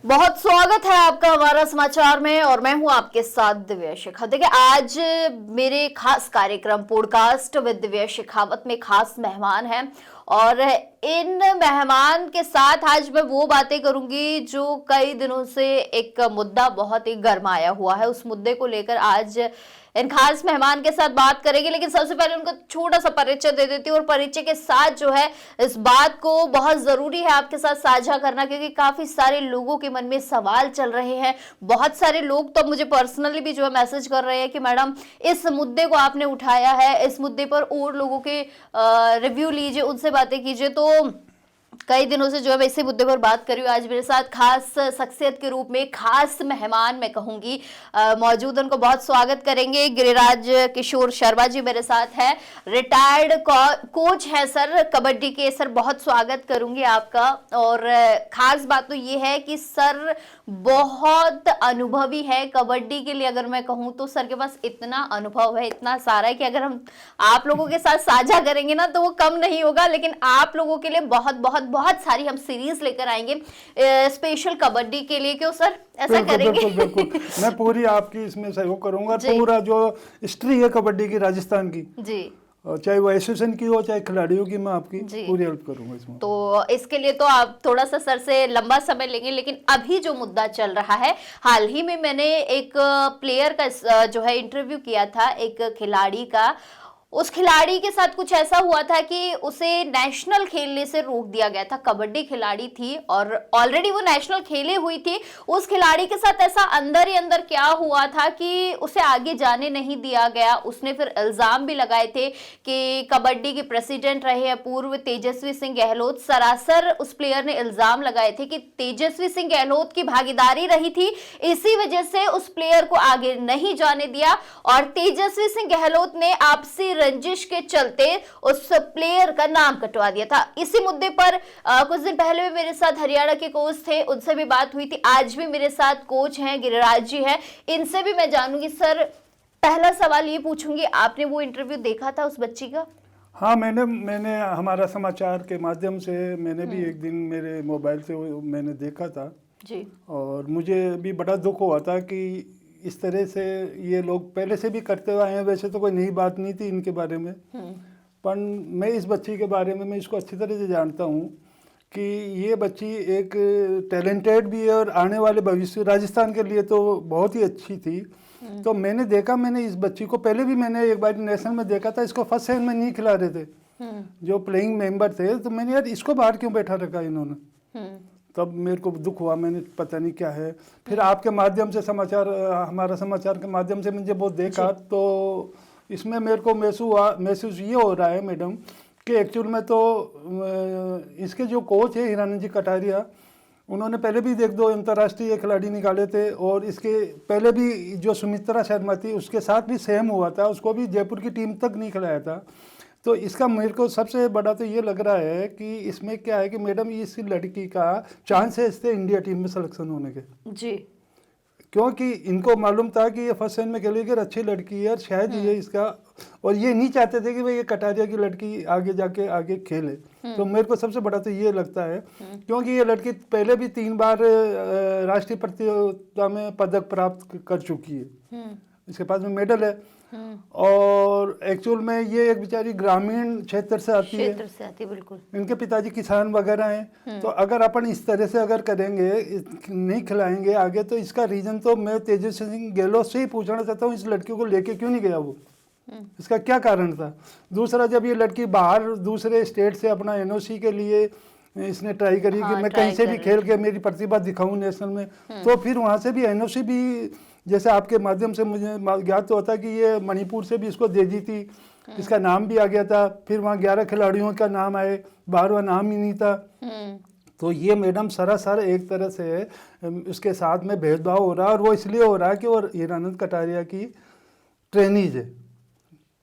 बहुत स्वागत है आपका हमारा समाचार में और मैं हूं आपके साथ दिव्या शेखावत। देखिए, आज मेरे खास कार्यक्रम पॉडकास्ट विद दिव्या शेखावत में खास मेहमान हैं और इन मेहमान के साथ आज मैं वो बातें करूंगी जो कई दिनों से एक मुद्दा बहुत ही गरमाया हुआ है। उस मुद्दे को लेकर आज इन खास मेहमान के साथ बात करेंगे, लेकिन सबसे पहले उनको छोटा सा परिचय दे देती हूँ और परिचय के साथ जो है इस बात को बहुत जरूरी है आपके साथ साझा करना, क्योंकि काफी सारे लोगों के मन में सवाल चल रहे हैं। बहुत सारे लोग तो मुझे पर्सनली भी जो है मैसेज कर रहे हैं कि मैडम इस मुद्दे को आपने उठाया है, इस मुद्दे पर और लोगों के रिव्यू लीजिए, उनसे बातें कीजिए। तो कई दिनों से जो है मैं इसी मुद्दे पर बात कर रही हूँ। आज मेरे साथ खास शख्सियत के रूप में खास मेहमान मैं कहूंगी मौजूद, उनको बहुत स्वागत करेंगे। गिरिराज किशोर शर्मा जी मेरे साथ है, रिटायर्ड कोच है सर कबड्डी के। सर बहुत स्वागत करूंगी आपका। और खास बात तो ये है कि सर बहुत अनुभवी है कबड्डी के लिए। अगर मैं कहूँ तो सर के पास इतना अनुभव है, इतना सारा है कि अगर हम आप लोगों के साथ साझा करेंगे ना तो वो कम नहीं होगा। लेकिन आप लोगों के लिए बहुत बहुत बहुत सारी हम सीरीज लेकर आएंगे स्पेशल कबड्डी के लिए। क्यों सर, ऐसा करेंगे? बिल्कुल बिल्कुल, मैं पूरी आपकी इसमें सहयोग करूंगा। पूरा जो हिस्ट्री है कबड्डी की राजस्थान की जी, चाहे वो एसोसिएशन की हो चाहे खिलाड़ियों की, मैं आपकी पूरी हेल्प करूंगा इसमें। तो इसके लिए तो आप थोड़ा सा सर से लंबा समय लेंगे, लेकिन अभी जो मुद्दा चल रहा है, हाल ही में मैंने एक प्लेयर का जो है इंटरव्यू किया था, एक खिलाड़ी का। उस खिलाड़ी के साथ कुछ ऐसा हुआ था कि उसे नेशनल खेलने से रोक दिया गया था। कबड्डी खिलाड़ी थी और ऑलरेडी वो नेशनल खेले हुई थी। उस खिलाड़ी के साथ ऐसा अंदर ही अंदर क्या हुआ था कि उसे आगे जाने नहीं दिया गया। उसने फिर इल्जाम भी लगाए थे कि कबड्डी के प्रेसिडेंट रहे हैं पूर्व तेजस्वी सिंह गहलोत। सरासर उस प्लेयर ने इल्जाम लगाए थे कि तेजस्वी सिंह गहलोत की भागीदारी रही थी, इसी वजह से उस प्लेयर को आगे नहीं जाने दिया और तेजस्वी सिंह गहलोत ने आपसी रंजिश के चलते उस प्लेयर का नाम कटवा दिया था। इसी मुद्दे पर कुछ दिन पहले भी मेरे साथ हरियाणा के कोच थे, उनसे भी बात हुई थी। आज भी मेरे साथ कोच हैं, गिरिराज जी हैं, इनसे भी मैं जानूंगी। सर पहला सवाल ये पूछूंगी, आपने वो इंटरव्यू देखा था उस बच्ची का? हाँ, मैंने हमारा समाचार के माध्यम से मैंने भी एक दिन मेरे मोबाइल से मैंने देखा था जी, और मुझे भी बड़ा दुख हुआ था कि इस तरह से ये लोग पहले से भी करते हुए आए हैं। वैसे तो कोई नई बात नहीं थी इनके बारे में, पर मैं इस बच्ची के बारे में मैं इसको अच्छी तरह से जानता हूँ कि ये बच्ची एक टैलेंटेड भी है और आने वाले भविष्य राजस्थान के लिए तो बहुत ही अच्छी थी। तो मैंने इस बच्ची को पहले भी मैंने एक बार नेशनल में देखा था। इसको फर्स्ट सेशन में नहीं खिला रहे थे जो प्लेइंग मेंबर थे, तो मैंने यार इसको बाहर क्यों बैठा रखा इन्होंने। तब मेरे को दुख हुआ, मैंने पता नहीं क्या है। फिर आपके माध्यम से हमारा समाचार के माध्यम से मुझे वो देखा, तो इसमें मेरे को महसूस ये हो रहा है मैडम कि एक्चुअल में तो इसके जो कोच है हीरानंद जी कटारिया, उन्होंने पहले भी दो अंतर्राष्ट्रीय खिलाड़ी निकाले थे और इसके पहले भी जो सुमित्रा शर्मा थी उसके साथ भी सेम हुआ था, उसको भी जयपुर की टीम तक नहीं खिलाया था। तो इसका मेरे को सबसे बड़ा तो ये लग रहा है कि इसमें क्या है कि मैडम इस लड़की का चांसेस थे इंडिया टीम में सिलेक्शन होने के जी, क्योंकि इनको मालूम था कि ये फर्स्ट सेशन में खेलेगी, अच्छी लड़की है और शायद ये इसका, और ये नहीं चाहते थे कि भाई ये कटारिया की लड़की आगे जाके आगे खेले। तो मेरे को सबसे बड़ा तो ये लगता है क्योंकि ये लड़की पहले भी 3 बार राष्ट्रीय प्रतियोगिता में पदक प्राप्त कर चुकी है, इसके पास में मेडल है। और एक्चुअल में ये एक बेचारी ग्रामीण क्षेत्र से आती है, बिल्कुल। इनके पिताजी किसान वगैरह हैं। तो अगर अपन इस तरह से अगर करेंगे, नहीं खिलाएंगे आगे, तो इसका रीजन तो मैं तेजस्वी सिंह गहलोत से ही पूछना चाहता हूँ, इस लड़की को लेके क्यों नहीं गया वो, इसका क्या कारण था। दूसरा, जब ये लड़की बाहर दूसरे स्टेट से अपना NOC के लिए इसने ट्राई करी कि मैं कहीं से भी खेल के मेरी प्रतिभा दिखाऊं नेशनल में, तो फिर वहाँ से भी NOC भी, जैसे आपके माध्यम से मुझे ज्ञात तो होता कि ये मणिपुर से भी इसको दे दी थी, इसका नाम भी आ गया था। फिर वहाँ 11 खिलाड़ियों का नाम आए, 12वां नाम ही नहीं था। तो ये मैडम सरासर एक तरह से उसके साथ में भेदभाव हो रहा है, और वो इसलिए हो रहा है कि वो हीरानंद कटारिया की ट्रेनीज है।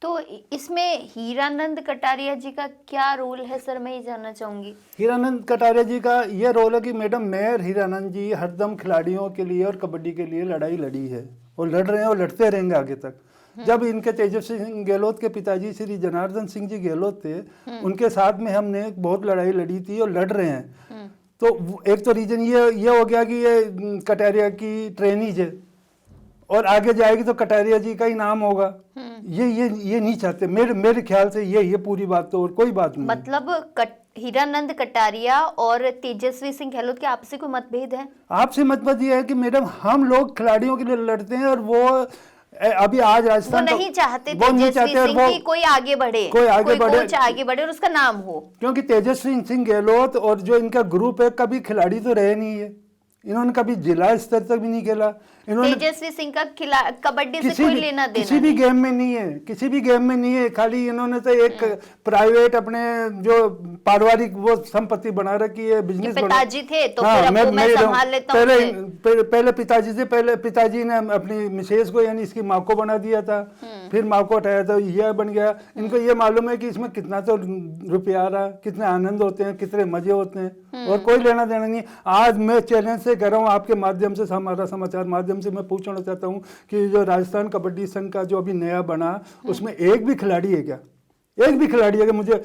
तो इसमें हीरानंद कटारिया जी का क्या रोल है सर, मैं ये जानना चाहूंगी। हीरानंद कटारिया जी का ये रोल है कि मैडम मेयर हीरानंद जी हरदम खिलाड़ियों के लिए और कबड्डी के लिए लड़ाई लड़ी है और लड़ रहे हैं और लड़ते रहेंगे आगे तक। जब इनके तेजस्वी सिंह गहलोत के पिताजी श्री जनार्दन सिंह जी गहलोत थे, उनके साथ में हमने बहुत लड़ाई लड़ी थी और लड़ रहे हैं। तो एक तो रीजन ये हो गया कि ये कटारिया की ट्रेनीज है और आगे जाएगी तो कटारिया जी का ही नाम होगा। ये नहीं चाहते, मेरे ख्याल से ये पूरी बात, तो और कोई बात नहीं। मतलब हीरानंद कटारिया और तेजस्वी सिंह गहलोत के आपसी कोई मतभेद है? आपसे मतभेद ये है कि मैडम हम लोग खिलाड़ियों के लिए लड़ते हैं और वो अभी आज राजस्थान वो नहीं चाहते तेजस्वी सिंह की कोई आगे बढ़े, कोई आगे बढ़े और उसका नाम हो, क्योंकि तेजस्वी सिंह गहलोत और जो इनका ग्रुप है कभी खिलाड़ी तो रहे नहीं है, इन्होंने कभी जिला स्तर तक भी नहीं खेला। इन्होंने तेजस्वी सिंह का कबड्डी से कोई लेना देना किसी भी गेम में नहीं है, किसी भी गेम में नहीं है। खाली इन्होंने तो एक प्राइवेट अपने जो पारिवारिक वो संपत्ति बना रखी है, बिजनेस पिताजी थे तो फिर अब मैं संभाल लेता हूं। पहले पिताजी से, पहले पिताजी ने अपनी मिसेज को यानी इसकी माँ को बना दिया था, फिर माँ को उठाया तो यह बन गया। इनको ये मालूम है कि इसमें कितना तो रुपया आ रहा, कितने आनंद होते हैं, कितने मजे होते हैं, और कोई लेना देना नहीं। आज मैं चैलेंज से कर रहा हूँ आपके माध्यम से, हमारा समाचार माध्यम से मैं पूछना चाहता हूँ कि जो राजस्थान कबड्डी संघ का जो अभी नया बना, उसमें एक भी खिलाड़ी है क्या? एक भी खिलाड़ी है क्या? मुझे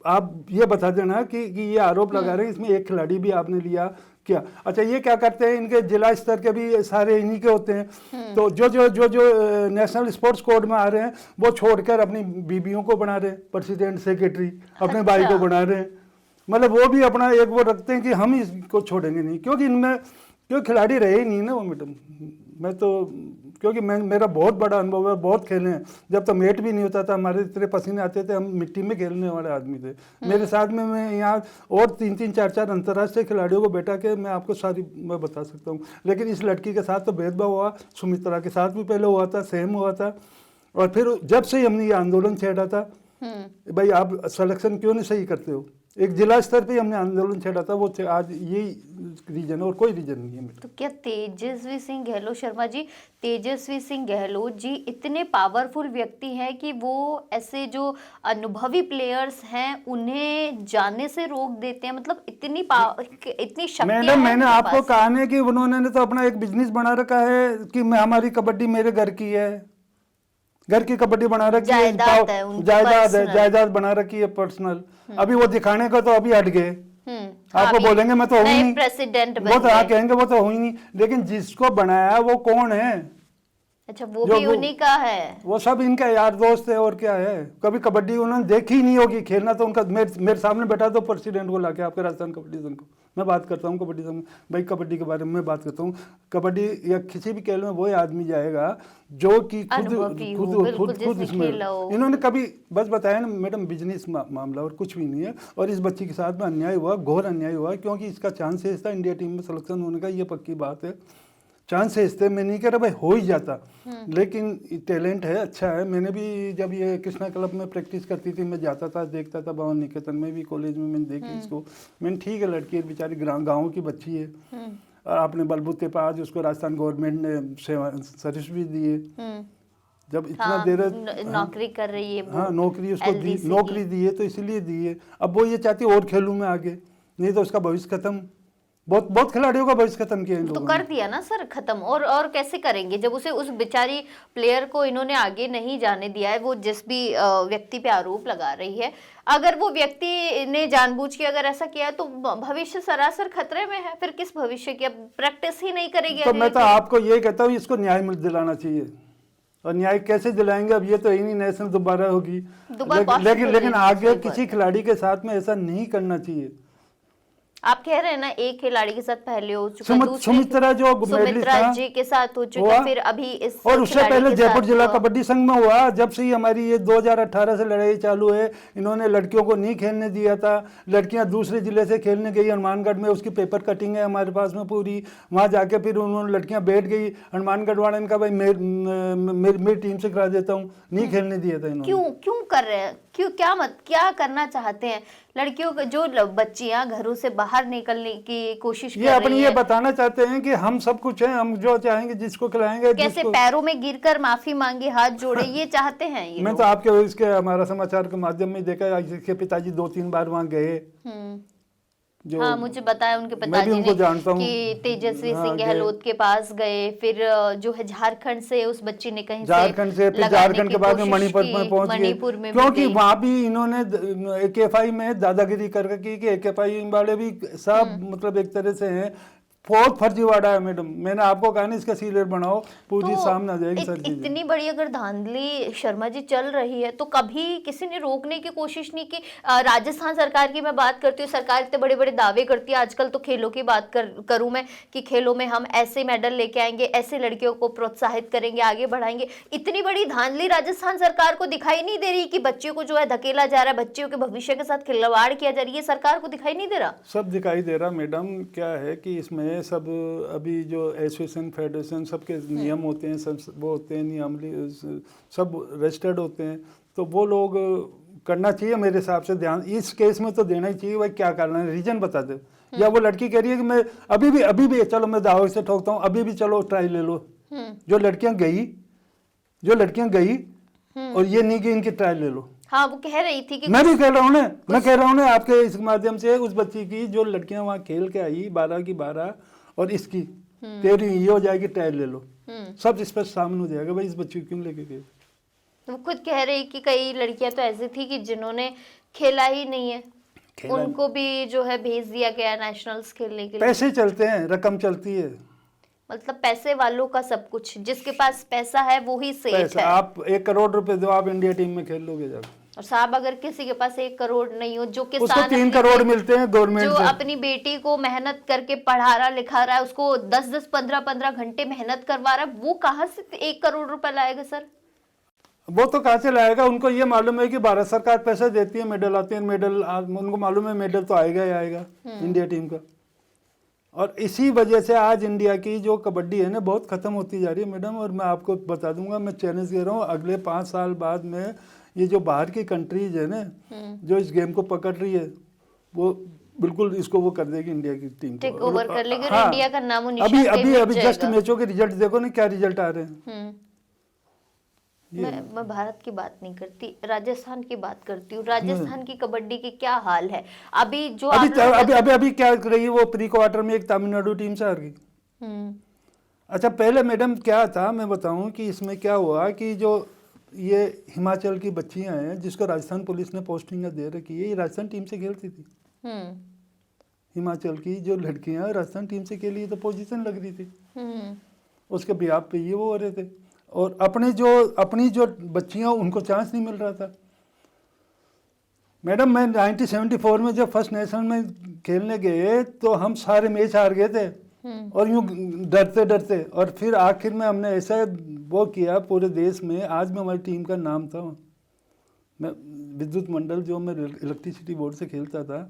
आप ये बता देना कि ये आरोप लगा रहे हैं इसमें एक खिलाड़ी भी आपने लिया क्या? अच्छा, ये क्या करते हैं, इनके जिला स्तर के भी सारे इन्हीं के होते हैं, तो जो नेशनल स्पोर्ट्स कोड में आ रहे हैं वो छोड़कर अपनी बीबियों को बना रहे हैं प्रेसिडेंट, सेक्रेटरी, अपने भाई को बना रहे हैं। मतलब वो भी अपना एक वो रखते हैं कि हम इसको छोड़ेंगे नहीं, क्योंकि इनमें क्यों खिलाड़ी रहे ही नहीं ना वो मैडम। मैं तो क्योंकि मेरा बहुत बड़ा अनुभव है, बहुत खेले हैं। जब तो मेट भी नहीं होता था, हमारे इतने पसीने आते थे, हम मिट्टी में खेलने वाले आदमी थे। मेरे साथ में मैं यहाँ और 3-3, 4-4 अंतर्राष्ट्रीय खिलाड़ियों को बैठा के मैं आपको सारी मैं बता सकता हूँ। लेकिन इस लड़की के साथ तो भेदभाव हुआ, सुमित्रा के साथ भी पहले हुआ था, सेम हुआ था। और फिर जब से हमने ये आंदोलन छेड़ा था, भाई आप सिलेक्शन क्यों नहीं सही करते हो, एक जिला स्तर पे हमने आंदोलन छेड़ा था, वो आज यही रीजन है और कोई रीजन नहीं है। तो क्या तेजस्वी सिंह गहलोत, शर्मा जी, तेजस्वी सिंह गहलोत जी इतने पावरफुल व्यक्ति हैं कि वो ऐसे जो अनुभवी प्लेयर्स हैं उन्हें जाने से रोक देते हैं? मतलब इतनी शक्तियां हैं। मैंने आपको कहा ना कि उन्होंने तो अपना एक बिजनेस बना रखा है कि मैं हमारी कबड्डी मेरे घर की है, घर की कबड्डी बना रखी है, जायदाद बना रखी है पर्सनल। अभी वो दिखाने को तो अभी हट गए, आपको बोलेंगे मैं तो हूँ नहीं प्रेसिडेंट, वो तो कहेंगे वो तो हूँ ही नहीं, लेकिन जिसको बनाया वो कौन है? अच्छा, वो भी उन्हीं का है, वो सब इनका यार दोस्त है और क्या है। कभी कबड्डी उन्होंने देखी ही नहीं होगी, खेलना तो उनका मेरे सामने बैठा तो प्रेसिडेंट को लाके आपके राजस्थान कबड्डी संघ को मैं बात करता हूँ, कबड्डी संघ भाई कबड्डी के बारे में मैं बात करता हूँ। कबड्डी या किसी भी खेल में वही आदमी जाएगा जो कि खुद इसमें। इन्होंने कभी बस बताया ना मैडम, बिजनेस मामला और कुछ भी नहीं है। और इस बच्ची के साथ में अन्याय हुआ, घोर अन्याय हुआ, क्योंकि इसका चांसेस था इंडिया टीम में सिलेक्शन होने का, ये पक्की बात है। चांसेस थे, मैं नहीं कह रहा भाई हो ही जाता, लेकिन टैलेंट है, अच्छा है। मैंने भी जब ये कृष्णा क्लब में प्रैक्टिस करती थी, मैं जाता था, देखता था, भवन निकेतन में भी कॉलेज में मैंने देखी इसको। मैंने ठीक है, लड़की है बेचारी, गाँव की बच्ची है, और अपने बलबूते पर आज उसको राजस्थान गवर्नमेंट ने सर्विस भी दी है। जब इतना देर नौकरी कर रही है, हाँ नौकरी उसको नौकरी दी है, तो इसीलिए दी है। अब वो ये चाहती है और खेलूँ मैं आगे, नहीं तो उसका भविष्य खत्म। बहुत खिलाड़ियों का भविष्य खत्म किया इन लोगों ने। तो कर दिया ना सर खत्म, और कैसे करेंगे जब उसे उस बेचारी प्लेयर को इन्होंने आगे नहीं जाने दिया है। वो जिस भी व्यक्ति पे आरोप लगा रही है, अगर वो व्यक्ति ने जानबूझ के अगर ऐसा किया तो भविष्य सरासर खतरे में है। फिर किस भविष्य की, अब प्रैक्टिस ही नहीं करेगी। तो मैं तो आपको यही कहता हूँ, इसको न्याय दिलाना चाहिए। और न्याय कैसे दिलाएंगे, अब ये तो ही नहीं नेशनल दोबारा होगी, लेकिन आगे किसी खिलाड़ी के साथ में ऐसा नहीं करना चाहिए। आप कह रहे हैं ना एक खिलाड़ी के साथ पहले हो चुका, सुमित्रा जी के साथ हो चुका, फिर अभी इस और उससे पहले जयपुर जिला कबड्डी संघ में हुआ। जब से ही हमारी ये 2018 से लड़ाई चालू है, इन्होंने लड़कियों को नहीं खेलने दिया था। लड़कियां दूसरे जिले से खेलने गई हनुमानगढ़ में, उसकी पेपर कटिंग है हमारे पास में पूरी। वहां जाके फिर उन्होंने लड़कियां बैठ गई, हनुमानगढ़ वाले ने कहा भाई मेरी टीम से करा देता हूँ, नहीं खेलने दिया था इन्होंने। क्यों कर रहे हैं, क्या करना चाहते हैं? लड़कियों को, जो बच्चियां घरों से बाहर निकलने की कोशिश कर रही हैं, ये बताना चाहते हैं कि हम सब कुछ हैं, हम जो चाहेंगे जिसको खिलाएंगे। कैसे पैरों में गिरकर माफी मांगे, हाथ जोड़े, ये चाहते हैं ये मैं तो आपके इसके हमारा समाचार के माध्यम में देखा, इसके पिताजी 2-3 बार वहां गए, जो हाँ, मुझे बताया उनके मैं भी पिताजी उनको ने जानता हूँ। कि तेजस्वी हाँ, सिंह गए। गहलोत के पास गए, फिर जो है झारखंड से उस बच्ची ने कहीं झारखंड से, फिर लगाने झारखंड की के बाद में कोशिश मणिपुर में की, पहुंच गए, मणिपुर में भी क्योंकि गई। वहां भी इन्होंने एकेएफआई में दादागिरी करके की कि एकेएफआई वाले भी सब मतलब एक तरह से हैं, बहुत फर्जीवाड़ा है मैडम। मैंने आपको कहा ना इसका सीरियल बनाओ, पूरी तो सामने आ जाएगी सारी चीजें। इतनी बड़ी अगर धांधली शर्मा जी चल रही है तो कभी किसी ने रोकने की कोशिश नहीं की? राजस्थान सरकार की मैं बात करती हूँ, सरकार इतने बड़े बड़े दावे करती है। आजकल तो खेलों की बात करूँ मैं कि खेलों में हम ऐसे मेडल लेके आएंगे, ऐसे लड़कियों को प्रोत्साहित करेंगे, आगे बढ़ाएंगे। इतनी बड़ी धांधली राजस्थान सरकार को दिखाई नहीं दे रही कि बच्चियों को जो है धकेला जा रहा है, बच्चियों के भविष्य के साथ खिलवाड़ किया जा रही है, सरकार को दिखाई नहीं दे रहा? सब दिखाई दे रहा मैडम। क्या है कि इसमें सब अभी जो एसोसिएशन फेडरेशन सबके नियम होते हैं, सब वो होते हैं, नियमावली सब रजिस्टर्ड होते हैं, तो वो लोग करना चाहिए मेरे हिसाब से ध्यान। इस केस में तो देना ही चाहिए। भाई क्या करना है, रीजन बता दे। या वो लड़की कह रही है कि मैं अभी भी चलो मैं दावे से ठोकता हूँ, अभी भी चलो ट्राई ले लो। जो लड़कियां गई और ये नहीं कि इनकी ट्रायल ले लो। हाँ, वो कह रही थी कि मैं भी कह रहा हूँ ना, मैं कह रहा हूँ ना आपके इस माध्यम से, उस बच्ची की जो लड़कियां वहां खेल के आई 12 की 12 और इसकी 13 ये हो जाएगी, ट्रायल ले लो। सब स्पष्ट सामने हो जाएगा भाई इस बच्ची को क्यों लेके गए। वो खुद कह रही कि कई लड़कियां तो ऐसी थी कि जिन्होंने खेला ही नहीं है, उनको भी जो है भेज दिया गया नेशनल्स खेलने के लिए। पैसे चलते हैं, रकम चलती है। मतलब पैसे वालों का सब कुछ, जिसके पास पैसा है वो ही सेफ है। आप 1 करोड़ रुपए दो, आप इंडिया टीम में खेल लोगे जाकर। और साहब अगर किसी के पास 1 करोड़ नहीं हो, जो उसको किसान 3 करोड़ मिलते हैं गवर्नमेंट जो से, अपनी बेटी को मेहनत करके पढ़ा रहा लिखा रहा है, उसको 10-10 15-15 घंटे मेहनत करवा रहा है, वो कहाँ से 1 करोड़ रुपए लाएगा सर? वो तो कहाँ से लाएगा? उनको ये मालूम है कि भारत सरकार पैसा देती है, मेडल आते हैं, मेडल उनको मालूम है मेडल तो आएगा ही आएगा इंडिया टीम का। और इसी वजह से आज इंडिया की जो कबड्डी है ना बहुत खत्म होती जा रही है मैडम। और मैं आपको बता दूंगा, मैं चैलेंज दे रहा हूँ, अगले 5 साल बाद में ये जो बाहर की कंट्रीज है ना जो इस गेम को पकड़ रही है, वो बिल्कुल इसको वो कर देगी इंडिया की टीम को, टेक ओवर कर लेगी। हाँ, इंडिया का नामो निशान अभी जस्ट मैचों के रिजल्ट देखो ना, क्या रिजल्ट आ रहे हैं। मैं भारत की बात नहीं करती, राजस्थान की बात करती हूँ। राजस्थान की कबड्डी की क्या हाल है अभी? जो अभी क्या कर रही है, वो प्री क्वार्टर में एक तमिलनाडु टीम से हार गई। अच्छा, पहले मैडम क्या था मैं बताऊं कि इसमें क्या हुआ कि जो ये हिमाचल की बच्चियां हैं जिसको राजस्थान पुलिस ने पोस्टिंग दे रखी है, ये राजस्थान टीम से खेलती थी। हिमाचल की जो लड़कियां राजस्थान टीम से खेली तो पोजीशन लग रही थी, उसके बिहाफ पे ये वो हो रहे थे। और अपनी जो बच्चियां उनको चांस नहीं मिल रहा था। मैडम मैं 1974 में जब फर्स्ट नेशनल में खेलने गए तो हम सारे मैच हार गए थे और यूं डरते डरते, और फिर आखिर में हमने ऐसा वो किया पूरे देश में, आज में हमारी टीम का नाम था, मैं विद्युत मंडल जो मैं इलेक्ट्रिसिटी बोर्ड से खेलता था,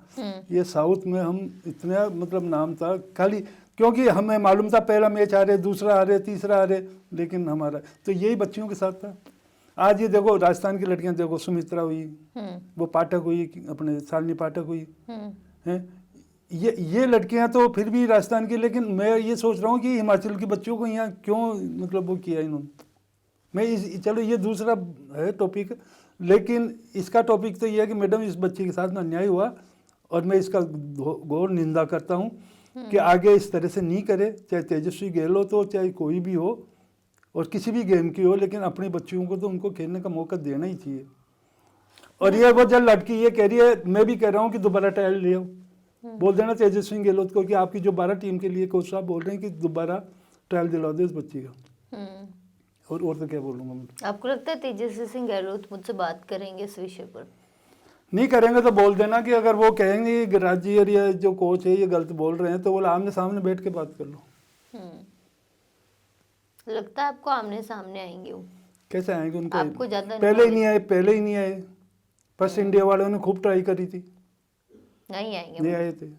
ये साउथ में हम इतना मतलब नाम था, खाली क्योंकि हमें मालूम था पहला मैच आ रहे, दूसरा आ रहे, तीसरा आ रहे, लेकिन हमारा तो यही बच्चियों के साथ था। आज ये देखो राजस्थान की लड़कियां देखो, सुमित्रा हुई, वो पाठक हुई, अपने शालिनी पाठक हुई हैं, ये लड़कियां तो फिर भी राजस्थान की। लेकिन मैं ये सोच रहा हूँ कि हिमाचल की बच्चों को यहाँ क्यों मतलब वो किया इन्होंने। मैं चलो ये दूसरा है टॉपिक, लेकिन इसका टॉपिक तो ये है कि मैडम इस बच्ची के साथ अन्याय हुआ और मैं इसका घोर निंदा करता हूँ कि आगे इस तरह से नहीं करे, चाहे तेजस्वी गहलोत हो, चाहे कोई भी हो और किसी भी गेम की हो, लेकिन अपनी बच्चियों को तो उनको खेलने का मौका देना ही चाहिए। और ये वो जब लड़की ये कह रही है, मैं भी कह रहा हूँ कि दोबारा ट्रायल ले आओ, बोल देना तेजस्वी गहलोत को कि आपकी जो 12 टीम के लिए कोच साहब बोल रहे हैं कि दोबारा ट्रायल दिला दो इस बच्ची का। और तो क्या बोलूँगा मैं। आपको लगता है तेजस्वी सिंह गहलोत मुझसे बात करेंगे इस विषय पर? नहीं करेंगे तो बोल देना कि अगर वो कहेंगे कि राजी और ये जो कोच है ये गलत बोल रहे हैं, तो बोला आमने सामने बैठ के बात कर लो। लगता है आपको आमने सामने आएंगे वो? कैसे आएंगे? उनको आपको ज्यादा पहले ही नहीं आए। फर्स्ट इंडिया वालों ने खूब ट्राई करी थी, नहीं आए थे।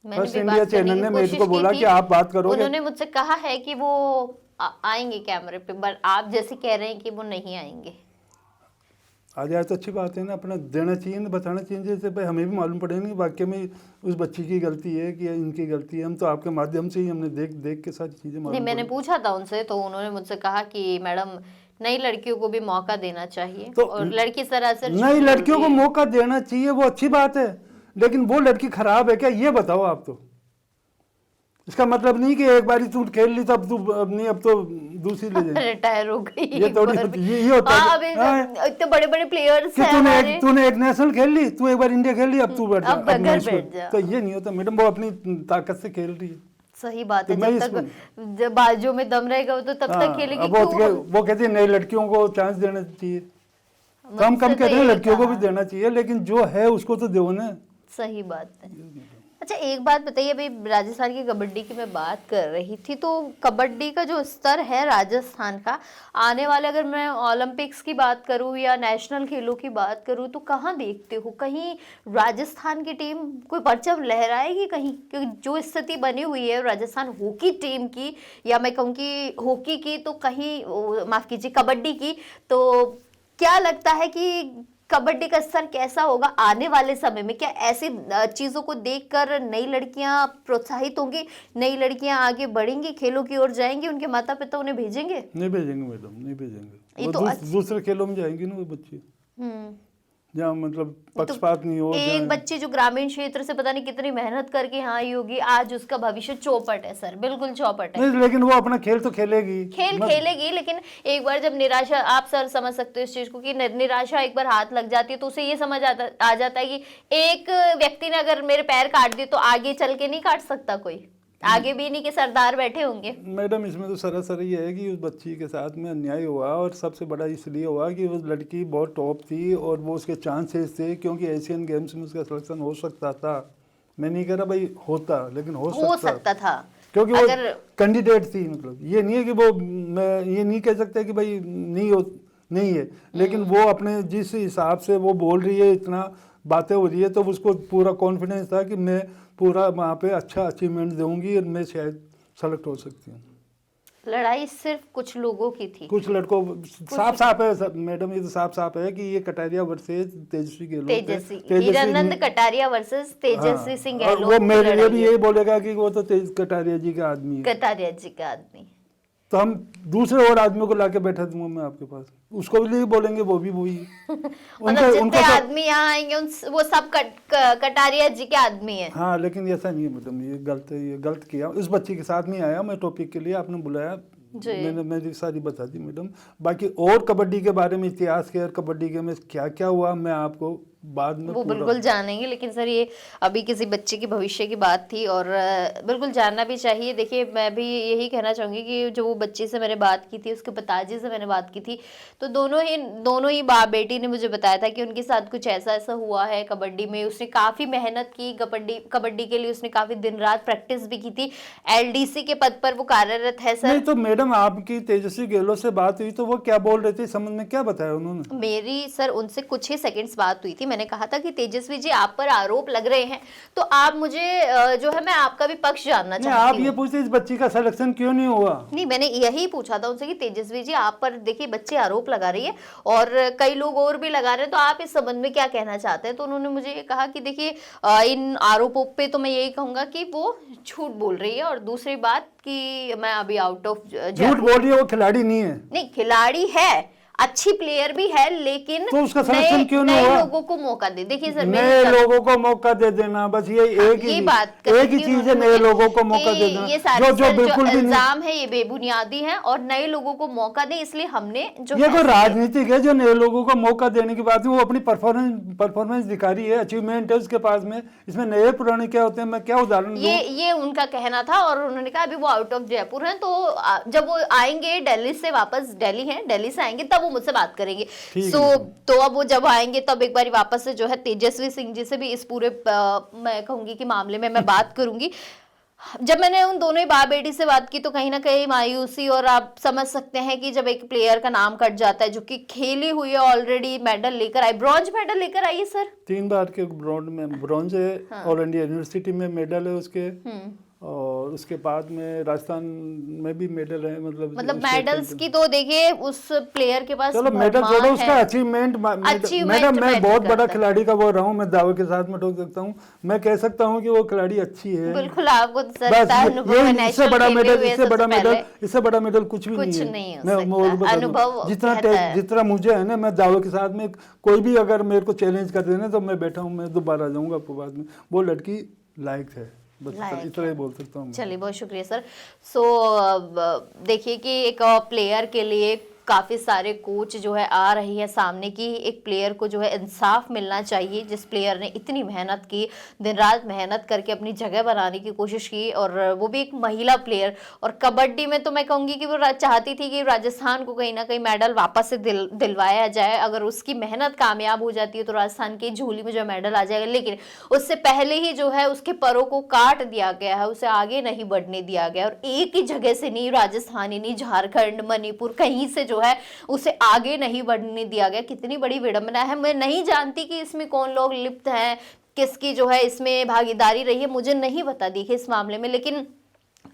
फर्स्ट इंडिया चैनल ने मेरे को बोला कि आप बात करोगे, उन्होंने मुझसे कहा है कि वो आएंगे कैमरे पे, बट आप जैसे कह रहे हैं कि वो नहीं आएंगे। आ जाए तो अच्छी बात है ना, अपना देना चाहिए ना, बताना चाहिए, जैसे भाई हमें भी मालूम पड़ेगा कि वाकई में उस बच्ची की गलती है कि इनकी गलती है। हम तो आपके माध्यम से ही हमने देख के सारी चीजें मालूम। नहीं, मैंने पूछा था उनसे तो उन्होंने मुझसे कहा कि मैडम नई लड़कियों को भी मौका देना चाहिए, तो और लड़की सरासर नई लड़कियों को मौका देना चाहिए, वो अच्छी बात है, लेकिन वो लड़की खराब है क्या, ये बताओ आप। तो इसका मतलब नहीं कि एक बारी तू खेल ली तो अब तू अब नहीं, अब तो दूसरी ले जाए, रिटायर हो गई। ये थोड़ी होती, ये होता है। हाँ, अभी इतने बड़े बड़े प्लेयर्स हैं हमारे। तूने एक नेशनल खेल ली, तू एक बार इंडिया खेल ली, अब तू बैठ जा, अब घर बैठ जा। तो ये नहीं होता मैडम, वो अपनी ताकत से खेल रही है। सही बात है, तो जब तक जब बाजू में दम रहेगा वो तो तब तक खेलेगी। वो कहती है नई लड़कियों को चांस देना चाहिए, कम कहते हैं लड़कियों को भी देना चाहिए, लेकिन जो है उसको तो दो ना। सही बात है। अच्छा एक बात बताइए, अभी राजस्थान की कबड्डी की मैं बात कर रही थी, तो कबड्डी का जो स्तर है राजस्थान का, आने वाले अगर मैं ओलंपिक्स की बात करूं या नेशनल खेलों की बात करूं, तो कहाँ देखते हो कहीं राजस्थान की टीम कोई परचम लहराएगी कहीं? क्योंकि जो स्थिति बनी हुई है राजस्थान हॉकी टीम की, या मैं कहूँ कि हॉकी की, तो कहीं माफ कीजिए कबड्डी की, तो क्या लगता है कि कबड्डी का स्तर कैसा होगा आने वाले समय में? क्या ऐसी चीजों को देखकर नई लड़कियां प्रोत्साहित होंगी, नई लड़कियां आगे बढ़ेंगी, खेलों की ओर जाएंगी, उनके माता पिता उन्हें भेजेंगे? नहीं भेजेंगे मैडम, नहीं भेजेंगे, वो तो दूसरे खेलों में जाएंगी ना वो बच्ची, जहाँ मतलब पक्षपात नहीं हो। एक बच्ची जो ग्रामीण क्षेत्र से पता नहीं कितनी मेहनत करके यहाँ आई होगी, आज उसका भविष्य चौपट है सर, बिल्कुल चौपट है। नहीं, लेकिन वो अपना खेल तो खेलेगी, खेलेगी, लेकिन एक बार जब निराशा, आप सर समझ सकते हो इस चीज को कि निराशा एक बार हाथ लग जाती है तो उसे ये समझ आ जाता है कि एक व्यक्ति ने अगर मेरे पैर काट दिए तो आगे चल के नहीं काट सकता कोई, आगे भी नहीं के सरदार बैठे होंगे। मैडम इसमें तो सरासर ये है कि उस बच्ची के साथ में अन्याय हुआ, और सबसे बड़ा इसलिए हुआ कि वो लड़की बहुत टॉप थी और वो उसके चांसेस थे, क्योंकि एशियन गेम्स में उसका सिलेक्शन हो सकता था। मैं नहीं कह रहा भाई होता, लेकिन हो सकता था, क्योंकि वो कैंडिडेट थी। मतलब ये नहीं है कि वो, मैं ये नहीं कह सकता कि भाई नहीं है, लेकिन वो अपने जिस हिसाब से वो बोल रही है, इतना बातें हो रही है, तो उसको पूरा कॉन्फिडेंस था कि मैं पूरा वहाँ पे अच्छा अचीवमेंट दूंगी और मैं शायद सेलेक्ट हो सकती हूँ। लड़ाई सिर्फ कुछ लोगों की थी, कुछ लड़कों, साफ है मैडम, ये तो साफ है कि ये कटारिया वर्सेस तेजस्वी गहलोत, हीरानंद कटारिया वर्सेस तेजस्वी सिंह गहलोत। वो मेरे लिए भी यही बोलेगा कि वो तो कटारिया जी का आदमी है, कटारिया जी का आदमी, तो हम दूसरे और आदमियों को लाके बैठा दूंगा मैं आपके पास, उसको भी नहीं बोलेंगे, वो भी वही मतलब जितने आदमी यहाँ आएंगे वो सब कटारिया जी के आदमी हैं। हाँ, लेकिन ऐसा नहीं है मैडम, ये गलत किया। इस बच्ची के साथ नहीं आया मैं टॉपिक के लिए, आपने बुलाया, मैंने सारी बता दी मैडम। बाकी और कबड्डी के बारे में, इतिहास के और कबड्डी के में क्या क्या हुआ, मैं आपको बाद में वो बिल्कुल जानेंगे, लेकिन सर ये अभी किसी बच्चे की भविष्य की बात थी और बिल्कुल जानना भी चाहिए। देखिए मैं भी यही कहना चाहूँगी कि जो वो बच्चे से मैंने बात की थी, उसके पिताजी से मैंने बात की थी, तो दोनों ही बाप बेटी ने मुझे बताया था कि उनके साथ कुछ ऐसा हुआ है कबड्डी में। उसने काफ़ी मेहनत की कबड्डी के लिए, उसने काफ़ी दिन रात प्रैक्टिस भी की थी। LDC के पद पर वो कार्यरत है सर। नहीं तो मैडम आपकी तेजस्वी गहलोत से बात हुई तो वो क्या बोल रहे थे, समझ में क्या बताया उन्होंने? मेरी सर उनसे कुछ ही सेकंड्स बात हुई थी। मैंने कहा था कि तेजस्वी जी आप पर आरोप लग रहे हैं, तो आप मुझे जो है, मैं आपका भी पक्ष जानना चाहती हूँ। आप ये पूछते इस बच्ची का सिलेक्शन क्यों नहीं हुआ? नहीं, मैंने यही पूछा था उनसे कि तेजस्वी जी आप पर देखिए बच्चे आरोप लगा रही है और कई लोग और भी लगा रहे हैं, तो आप इस संबंध में क्या कहना चाहते हैं? तो उन्होंने मुझे ये कहा कि देखिए इन आरोपों पे तो मैं यही कहूंगा कि वो झूठ बोल रही है, और दूसरी बात कि मैं अभी आउट ऑफ झूठ बोल रही है, वो खिलाड़ी नहीं है। नहीं, खिलाड़ी है, अच्छी प्लेयर भी है, लेकिन तो उसका सिलेक्शन क्यों नहीं हुआ? नए लोगों को मौका दे। देखिए सर, नए लोगों को मौका दे देना, बस ये एक ही चीज है, नए लोगों को मौका दे देना। ये सारे जो इल्जाम है ये बेबुनियादी है और नए लोगों को मौका दे, इसलिए हमने जो ये कोई राजनीतिक है जो नए लोगों को मौका देने की बात है, वो अपनी परफॉर्मेंस दिखा रही है, अचीवमेंट है उसके पास में, इसमें नए पुराने क्या होते हैं, मैं क्या उदाहरण दूं? ये उनका कहना था और उन्होंने कहा अभी वो आउट ऑफ जयपुर हैं, तो जब वो आएंगे दिल्ली से वापस, दिल्ली से आएंगे तब वो मुझसे बात करेंगे। तो अब वो जब आएंगे तब एक बार वापस से जो है तेजस्वी सिंह जी से भी इस पूरे मैं कहूंगी कि मामले में मैं बात करूंगी। जब मैंने उन दोनों ही बाप बेटी से बात की तो कहीं ना कहीं मायूसी, और आप समझ सकते हैं कि जब एक प्लेयर का नाम कट जाता है जो कि खेली हुई है, ऑलरेडी मेडल लेकर आई, ब्रॉन्ज मेडल लेकर आई है सर, 3 बार के ब्रॉन्ज है। ऑल इंडिया यूनिवर्सिटी में मेडल है उसके, और उसके बाद में राजस्थान में भी मेडल है, मतलब मेडल्स की तो देखिए उस प्लेयर के पास चलो मेडल छोड़ो, उसका अचीवमेंट। मैडम मैं बहुत बड़ा खिलाड़ी का वो रहा हूँ, मैं दावे के साथ में ठोक सकता हूँ, मैं कह सकता हूँ कि वो खिलाड़ी अच्छी है। बिल्कुल, आपको इससे बड़ा मेडल कुछ भी नहीं है। मैं अनुभव जितना मुझे है ना, मैं दावे के साथ में कोई भी अगर मेरे को चैलेंज कर देना तो मैं बैठा हूँ, मैं दोबारा जाऊंगा आपको बाद में। वो लड़की लायक है, बस इतना ही बोल सकता हूँ। चलिए, बहुत शुक्रिया सर। देखिए कि एक प्लेयर के लिए काफ़ी सारे कोच जो है आ रही है सामने की, एक प्लेयर को जो है इंसाफ मिलना चाहिए। जिस प्लेयर ने इतनी मेहनत की, दिन रात मेहनत करके अपनी जगह बनाने की कोशिश की, और वो भी एक महिला प्लेयर। और कबड्डी में तो मैं कहूँगी कि वो चाहती थी कि राजस्थान को कहीं ना कहीं मेडल वापस से दिलवाया जाए। अगर उसकी मेहनत कामयाब हो जाती है तो राजस्थान की झोली में जो मेडल आ जाएगा, लेकिन उससे पहले ही जो है उसके परों को काट दिया गया है, उसे आगे नहीं बढ़ने दिया गया। और एक ही जगह से नहीं, राजस्थान ही नहीं, झारखंड, मणिपुर, कहीं से जो है उसे आगे नहीं बढ़ने दिया गया। कितनी बड़ी विडंबना है। मैं नहीं जानती कि इसमें कौन लोग लिप्त हैं, किसकी जो है इसमें भागीदारी रही है, मुझे नहीं पता देखिए इस मामले में। लेकिन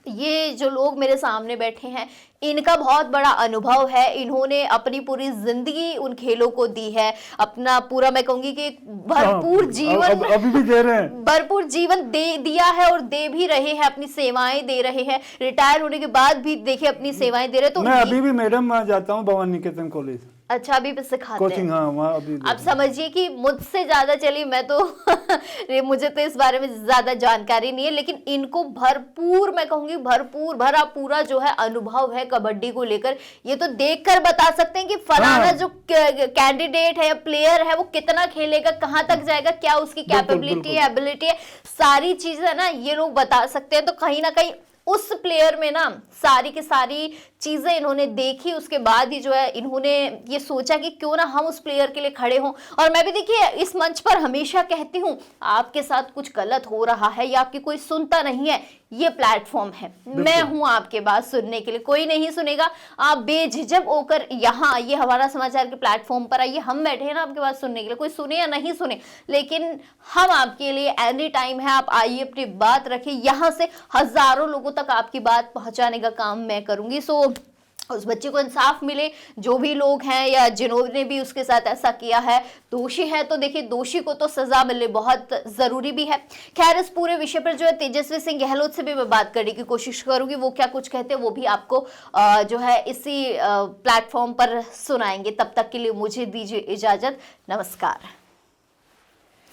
ये जो लोग मेरे सामने बैठे हैं, इनका बहुत बड़ा अनुभव है। इन्होंने अपनी पूरी जिंदगी उन खेलों को दी है, अपना पूरा मैं कहूंगी कि भरपूर जीवन अभी भी दे रहे हैं, भरपूर जीवन दे दिया है और दे भी रहे हैं, अपनी सेवाएं दे रहे हैं। रिटायर होने के बाद भी देखिए अपनी सेवाएं दे रहे हैं। तो मैं अभी भी मैडम जाता हूँ भवानी निकेतन कॉलेज। अच्छा, अभी भी सिखाते कोचिंग? हैं? हाँ, वहाँ अभी। आप समझिए कि मुझसे ज्यादा, चलिए मैं तो मुझे तो इस बारे में ज्यादा जानकारी नहीं है, लेकिन इनको भरपूर, मैं कहूंगी भरपूर भरा पूरा जो है अनुभव है कबड्डी को लेकर। ये तो देखकर बता सकते हैं कि फलाना जो कैंडिडेट है या प्लेयर है वो कितना खेलेगा, कहां तक जाएगा, क्या उसकी कैपेबिलिटी है, एबिलिटी है, सारी चीजें है ना, ये लोग बता सकते हैं। तो कहीं ना कहीं उस प्लेयर में ना सारी की सारी चीजें इन्होंने देखी, उसके बाद ही जो है इन्होंने ये सोचा कि क्यों ना हम उस प्लेयर के लिए खड़े हों। और मैं भी देखिए इस मंच पर हमेशा कहती हूँ, आपके साथ कुछ गलत हो रहा है या आपकी कोई सुनता नहीं है, ये प्लेटफॉर्म है, मैं हूं आपके बात सुनने के लिए। कोई नहीं सुनेगा, आप बेझिझक होकर यहाँ ये हमारा समाचार के प्लेटफॉर्म पर आइए, हम बैठे हैं ना आपके बात सुनने के लिए। कोई सुने या नहीं सुने, लेकिन हम आपके लिए एनी टाइम है। आप आइए, अपनी बात रखिए, यहाँ से हजारों लोगों तक आपकी बात पहुंचाने का काम मैं करूंगी। सो उस बच्चे को इंसाफ मिले, जो भी लोग हैं या जिन्होंने भी उसके साथ ऐसा किया है, दोषी है तो देखिए दोषी को तो सजा मिले, बहुत जरूरी भी है। खैर, इस पूरे विषय पर जो है तेजस्वी सिंह गहलोत से भी मैं बात करने की कोशिश करूंगी, वो क्या कुछ कहते हैं वो भी आपको जो है इसी प्लेटफॉर्म पर सुनाएंगे। तब तक के लिए मुझे दीजिए इजाजत, नमस्कार।